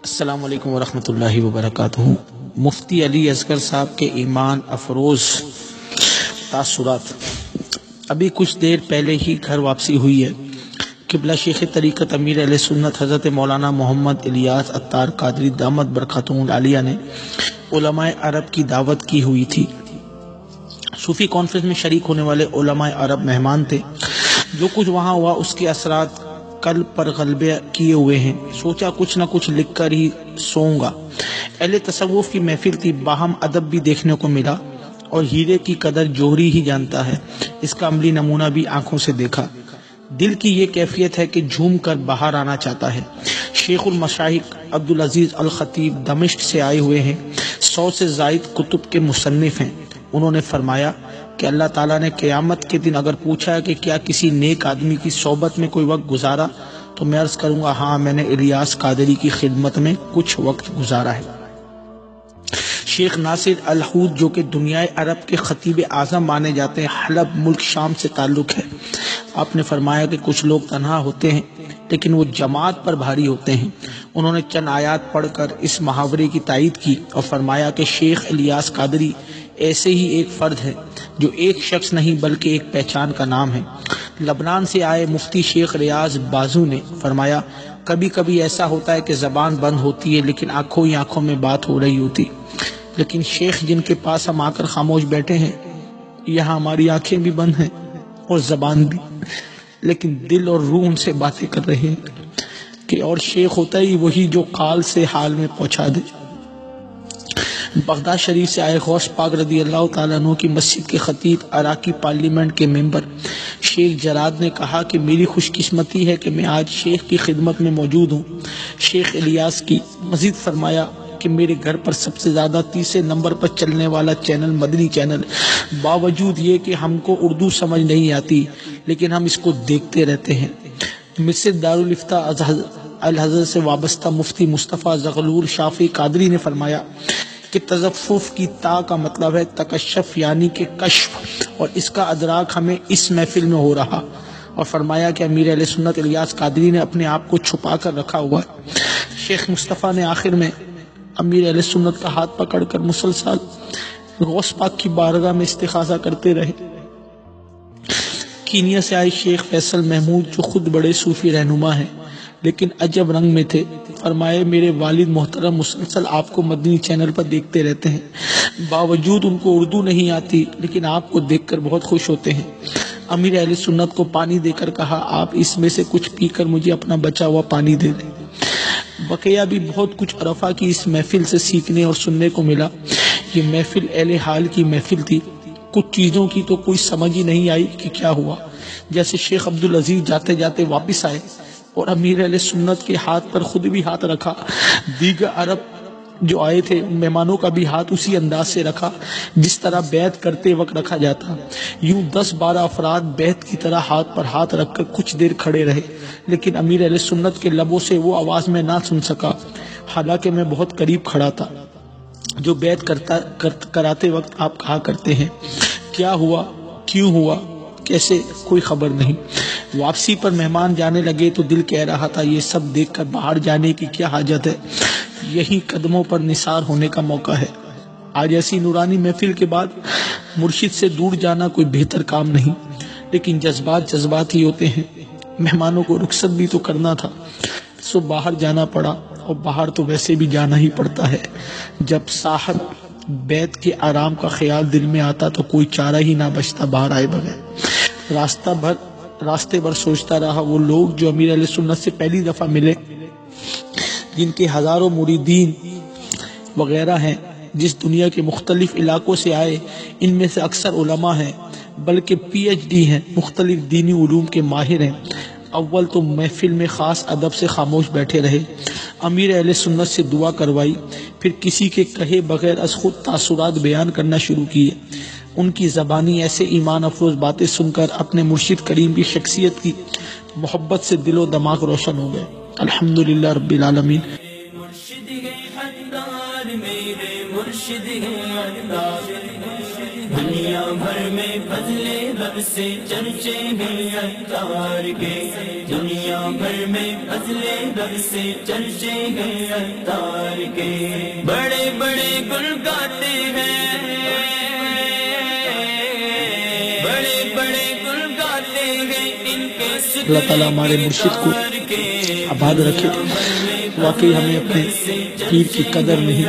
السلام علیکم ورحمۃ اللہ وبرکاتہ۔ مفتی علی اصغر صاحب کے ایمان افروز تاثرات۔ ابھی کچھ دیر پہلے ہی گھر واپسی ہوئی ہے۔ قبلہ شیخ طریقت امیر اہل سنت حضرت مولانا محمد الیاس عطار قادری دامت برکاتہم العالیہ نے علماء عرب کی دعوت کی ہوئی تھی۔ صوفی کانفرنس میں شریک ہونے والے علماء عرب مہمان تھے۔ جو کچھ وہاں ہوا اس کے اثرات قلب پر غلبہ کیے ہوئے ہیں۔ سوچا کچھ نہ کچھ لکھ کر ہی سوؤں گا۔ اہل تصوف کی محفل تھی، باہم ادب بھی دیکھنے کو ملا، اور ہیرے کی قدر جوہری ہی جانتا ہے، اس کا عملی نمونہ بھی آنکھوں سے دیکھا۔ دل کی یہ کیفیت ہے کہ جھوم کر باہر آنا چاہتا ہے۔ شیخ المشائخ عبدالعزیز الخطیب دمشق سے آئے ہوئے ہیں، 100 سے زائد کتب کے مصنف ہیں۔ انہوں نے فرمایا کہ اللہ تعالیٰ نے قیامت کے دن اگر پوچھا کہ کیا کسی نیک آدمی کی صحبت میں کوئی وقت گزارا تو میں عرض کروں گا ہاں، میں نے الیاس قادری کی خدمت میں کچھ وقت گزارا ہے۔ شیخ ناصر الحوت جو کہ دنیا عرب کے خطیب اعظم مانے جاتے ہیں، حلب ملک شام سے تعلق ہے۔ آپ نے فرمایا کہ کچھ لوگ تنہا ہوتے ہیں لیکن وہ جماعت پر بھاری ہوتے ہیں۔ انہوں نے چند آیات پڑھ کر اس محاورے کی تائید کی اور فرمایا کہ شیخ الیاس قادری ایسے ہی ایک فرد ہے جو ایک شخص نہیں بلکہ ایک پہچان کا نام ہے۔ لبنان سے آئے مفتی شیخ ریاض بازو نے فرمایا کبھی کبھی ایسا ہوتا ہے کہ زبان بند ہوتی ہے لیکن آنکھوں ہی آنکھوں میں بات ہو رہی ہوتی، لیکن شیخ جن کے پاس ہم آ کر خاموش بیٹھے ہیں، یہاں ہماری آنکھیں بھی بند ہیں اور زبان بھی، لیکن دل اور روح ان سے باتیں کر رہے ہیں کہ اور شیخ ہوتا ہی وہی جو قال سے حال میں پہنچا دے۔ بغداد شریف سے آئے غوث پاک رضی اللہ تعالیٰ عنہ کی مسجد کے خطیب عراقی پارلیمنٹ کے ممبر شیخ جراد نے کہا کہ میری خوش قسمتی ہے کہ میں آج شیخ کی خدمت میں موجود ہوں، شیخ الیاس کی۔ مزید فرمایا کہ میرے گھر پر سب سے زیادہ تیسرے نمبر پر چلنے والا چینل مدنی چینل، باوجود یہ کہ ہم کو اردو سمجھ نہیں آتی لیکن ہم اس کو دیکھتے رہتے ہیں۔ مصر دارالفتہ الحضرت سے وابستہ مفتی مصطفیٰ زغلول شافی قادری نے فرمایا کہ تصوف کی تا کا مطلب ہے تکشف یعنی کہ کشف، اور اس کا ادراک ہمیں اس محفل میں ہو رہا، اور فرمایا کہ امیر اہل سنت الیاس قادری نے اپنے آپ کو چھپا کر رکھا ہوا ہے۔ شیخ مصطفیٰ نے آخر میں امیر اہل سنت کا ہاتھ پکڑ کر مسلسل غوث پاک کی بارگاہ میں استغاثہ کرتے رہے۔ کینیا سے آئے شیخ فیصل محمود جو خود بڑے صوفی رہنما ہیں لیکن عجب رنگ میں تھے، فرمائے میرے والد محترم مسلسل آپ کو مدنی چینل پر دیکھتے رہتے ہیں، باوجود ان کو اردو نہیں آتی لیکن آپ کو دیکھ کر بہت خوش ہوتے ہیں۔ امیر اہل سنت کو پانی دے کر کہا آپ اس میں سے کچھ پی کر مجھے اپنا بچا ہوا پانی دے دیں۔ بقیہ بھی بہت کچھ عرفہ کی اس محفل سے سیکھنے اور سننے کو ملا۔ یہ محفل اہل حال کی محفل تھی، کچھ چیزوں کی تو کوئی سمجھ ہی نہیں آئی کہ کیا ہوا، جیسے شیخ عبدالعزیز جاتے جاتے واپس آئے اور امیر اہل سنت کے ہاتھ پر خود بھی ہاتھ رکھا، دیگر عرب جو آئے تھے ان مہمانوں کا بھی ہاتھ اسی انداز سے رکھا جس طرح بیعت کرتے وقت رکھا جاتا۔ یوں 10-12 افراد بیعت کی طرح ہاتھ پر ہاتھ رکھ کر کچھ دیر کھڑے رہے، لیکن امیر اہل سنت کے لبوں سے وہ آواز میں نہ سن سکا، حالانکہ میں بہت قریب کھڑا تھا۔ جو بیعت کراتے وقت آپ کہا کرتے ہیں کیا ہوا، کیوں ہوا، کیسے، کوئی خبر نہیں۔ واپسی پر مہمان جانے لگے تو دل کہہ رہا تھا یہ سب دیکھ کر باہر جانے کی کیا حاجت ہے، یہی قدموں پر نثار ہونے کا موقع ہے۔ آج ایسی نورانی محفل کے بعد مرشد سے دور جانا کوئی بہتر کام نہیں، لیکن جذبات جذبات ہی ہوتے ہیں۔ مہمانوں کو رخصت بھی تو کرنا تھا، سو باہر جانا پڑا، اور باہر تو ویسے بھی جانا ہی پڑتا ہے۔ جب صاحب بیت کے آرام کا خیال دل میں آتا تو کوئی چارہ ہی نہ بچتا باہر آئے بغیر۔ راستے بھر سوچتا رہا وہ لوگ جو امیر علیہ سنت سے پہلی دفعہ ملے، جن کے ہزاروں مریدین وغیرہ ہیں، جس دنیا کے مختلف علاقوں سے آئے، ان میں سے اکثر علماء ہیں بلکہ PhD ہیں، مختلف دینی علوم کے ماہر ہیں۔ اول تو محفل میں خاص ادب سے خاموش بیٹھے رہے، امیر اہل سنت سے دعا کروائی، پھر کسی کے کہے بغیر از خود تاثرات بیان کرنا شروع کیے۔ ان کی زبانی ایسے ایمان افروز باتیں سن کر اپنے مرشد کریم کی شخصیت کی محبت سے دل و دماغ روشن ہو گئے۔ الحمدللہ رب العالمین۔ دنیا دنیا بھر میں فضل رب سے چرچے ہیں عطار کے، دنیا بھر میں فضل رب سے چرچے ہیں عطار کے، بڑے بڑے گل گاتے ہیں، بڑے بڑے گل گاتے ہیں ان کے اللہ تعالیٰ ہمارے مرشد کو آباد رکھے۔ واقعی ہمیں اپنے پیر کی قدر نہیں،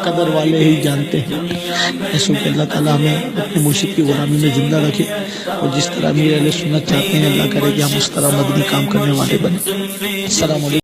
قدر والے ہی جانتے ہیں۔ ایسوں کہ اللہ تعالیٰ ہمیں اپنے مرشد کی غلامی میں زندہ رکھے، اور جس طرح امیر اہل سنت چاہتے ہیں اللہ کرے کہ ہم اس طرح مدنی کام کرنے والے بنے۔ السلام علیکم۔